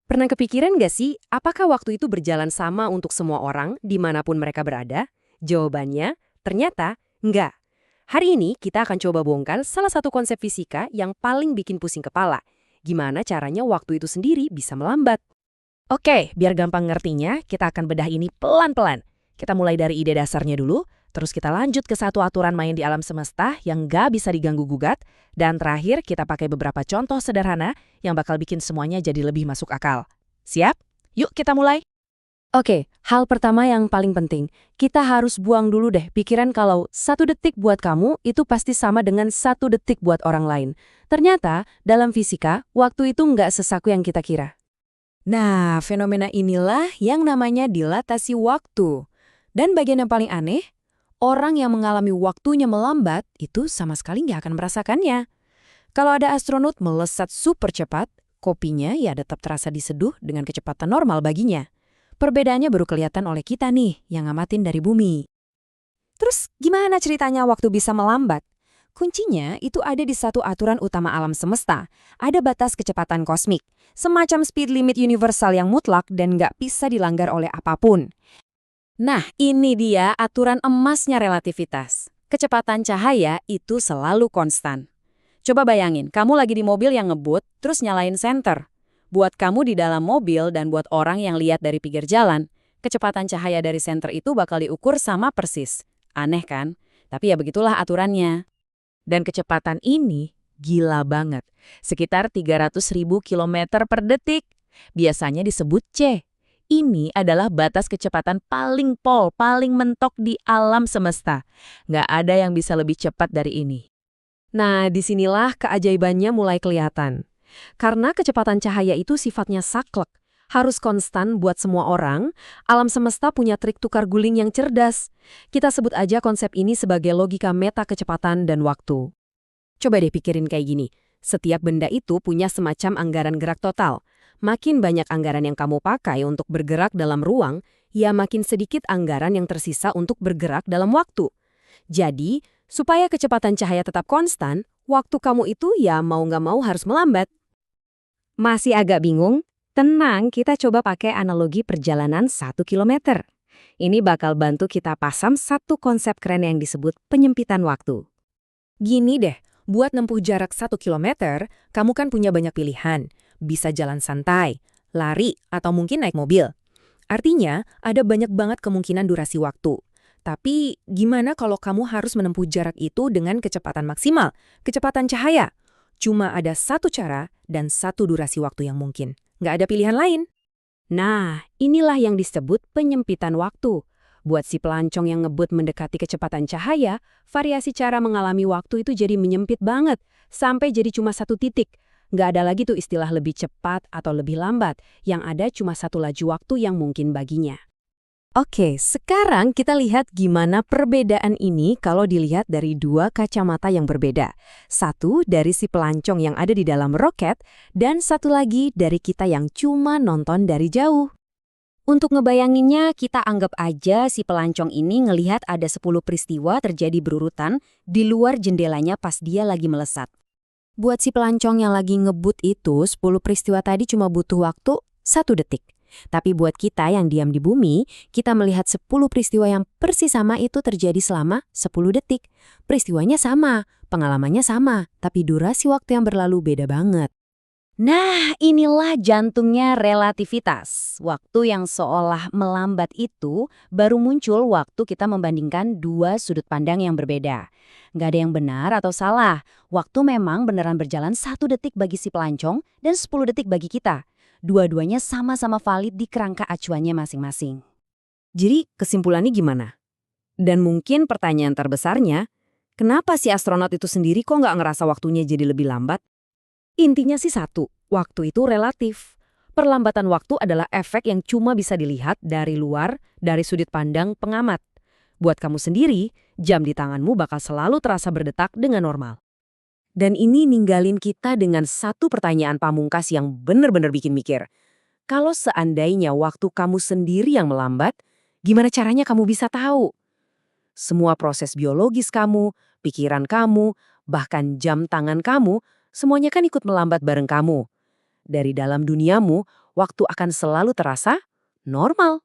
Pernah kepikiran nggak sih, apakah waktu itu berjalan sama untuk semua orang dimanapun mereka berada? Jawabannya, ternyata nggak. Hari ini kita akan coba bongkar salah satu konsep fisika yang paling bikin pusing kepala. Gimana caranya waktu itu sendiri bisa melambat? Oke, biar gampang ngertinya, kita akan bedah ini pelan-pelan. Kita mulai dari ide dasarnya dulu, terus kita lanjut ke satu aturan main di alam semesta yang nggak bisa diganggu-gugat, dan terakhir kita pakai beberapa contoh sederhana yang bakal bikin semuanya jadi lebih masuk akal. Siap? Yuk kita mulai. Oke, hal pertama yang paling penting, kita harus buang dulu deh pikiran kalau 1 detik buat kamu itu pasti sama dengan 1 detik buat orang lain. Ternyata, dalam fisika, waktu itu nggak sesaku yang kita kira. Nah, fenomena inilah yang namanya dilatasi waktu. Dan bagian yang paling aneh, orang yang mengalami waktunya melambat itu sama sekali nggak akan merasakannya. Kalau ada astronot melesat super cepat, kopinya ya tetap terasa diseduh dengan kecepatan normal baginya. Perbedaannya baru kelihatan oleh kita nih yang ngamatin dari bumi. Terus gimana ceritanya waktu bisa melambat? Kuncinya itu ada di satu aturan utama alam semesta. Ada batas kecepatan kosmik, semacam speed limit universal yang mutlak dan nggak bisa dilanggar oleh apapun. Nah, ini dia aturan emasnya relativitas. Kecepatan cahaya itu selalu konstan. Coba bayangin, kamu lagi di mobil yang ngebut, terus nyalain senter. Buat kamu di dalam mobil dan buat orang yang lihat dari pinggir jalan, kecepatan cahaya dari senter itu bakal diukur sama persis. Aneh kan? Tapi ya begitulah aturannya. Dan kecepatan ini gila banget, sekitar 300.000 km per detik. Biasanya disebut C. Ini adalah batas kecepatan paling mentok di alam semesta. Nggak ada yang bisa lebih cepat dari ini. Nah, disinilah keajaibannya mulai kelihatan. Karena kecepatan cahaya itu sifatnya saklek, harus konstan buat semua orang, alam semesta punya trik tukar guling yang cerdas. Kita sebut aja konsep ini sebagai logika meta kecepatan dan waktu. Coba deh pikirin kayak gini, setiap benda itu punya semacam anggaran gerak total. Makin banyak anggaran yang kamu pakai untuk bergerak dalam ruang, ya makin sedikit anggaran yang tersisa untuk bergerak dalam waktu. Jadi, supaya kecepatan cahaya tetap konstan, waktu kamu itu ya mau nggak mau harus melambat. Masih agak bingung? Tenang, kita coba pakai analogi perjalanan 1 kilometer. Ini bakal bantu kita pasang satu konsep keren yang disebut penyempitan waktu. Gini deh, buat nempuh jarak 1 kilometer, kamu kan punya banyak pilihan. Bisa jalan santai, lari, atau mungkin naik mobil. Artinya, ada banyak banget kemungkinan durasi waktu. Tapi, gimana kalau kamu harus menempuh jarak itu dengan kecepatan maksimal, kecepatan cahaya? Cuma ada satu cara dan satu durasi waktu yang mungkin. Nggak ada pilihan lain. Nah, inilah yang disebut penyempitan waktu. Buat si pelancong yang ngebut mendekati kecepatan cahaya, variasi cara mengalami waktu itu jadi menyempit banget, sampai jadi cuma 1 titik. Nggak ada lagi tuh istilah lebih cepat atau lebih lambat, yang ada cuma satu laju waktu yang mungkin baginya. Oke, sekarang kita lihat gimana perbedaan ini kalau dilihat dari dua kacamata yang berbeda. Satu dari si pelancong yang ada di dalam roket, dan satu lagi dari kita yang cuma nonton dari jauh. Untuk ngebayanginnya, kita anggap aja si pelancong ini ngelihat ada 10 peristiwa terjadi berurutan di luar jendelanya pas dia lagi melesat. Buat si pelancong yang lagi ngebut itu, 10 peristiwa tadi cuma butuh waktu 1 detik. Tapi buat kita yang diam di bumi, kita melihat 10 peristiwa yang persis sama itu terjadi selama 10 detik. Peristiwanya sama, pengalamannya sama, tapi durasi waktu yang berlalu beda banget. Nah, inilah jantungnya relativitas. Waktu yang seolah melambat itu baru muncul waktu kita membandingkan dua sudut pandang yang berbeda. Nggak ada yang benar atau salah. Waktu memang beneran berjalan 1 detik bagi si pelancong dan 10 detik bagi kita. Dua-duanya sama-sama valid di kerangka acuannya masing-masing. Jadi kesimpulannya gimana? Dan mungkin pertanyaan terbesarnya, kenapa si astronot itu sendiri kok nggak ngerasa waktunya jadi lebih lambat? Intinya sih satu, waktu itu relatif. Perlambatan waktu adalah efek yang cuma bisa dilihat dari luar, dari sudut pandang pengamat. Buat kamu sendiri, jam di tanganmu bakal selalu terasa berdetak dengan normal. Dan ini ninggalin kita dengan satu pertanyaan pamungkas yang bener-bener bikin mikir. Kalau seandainya waktu kamu sendiri yang melambat, gimana caranya kamu bisa tahu? Semua proses biologis kamu, pikiran kamu, bahkan jam tangan kamu, semuanya kan ikut melambat bareng kamu. dari dalam duniamu, waktu akan selalu terasa normal.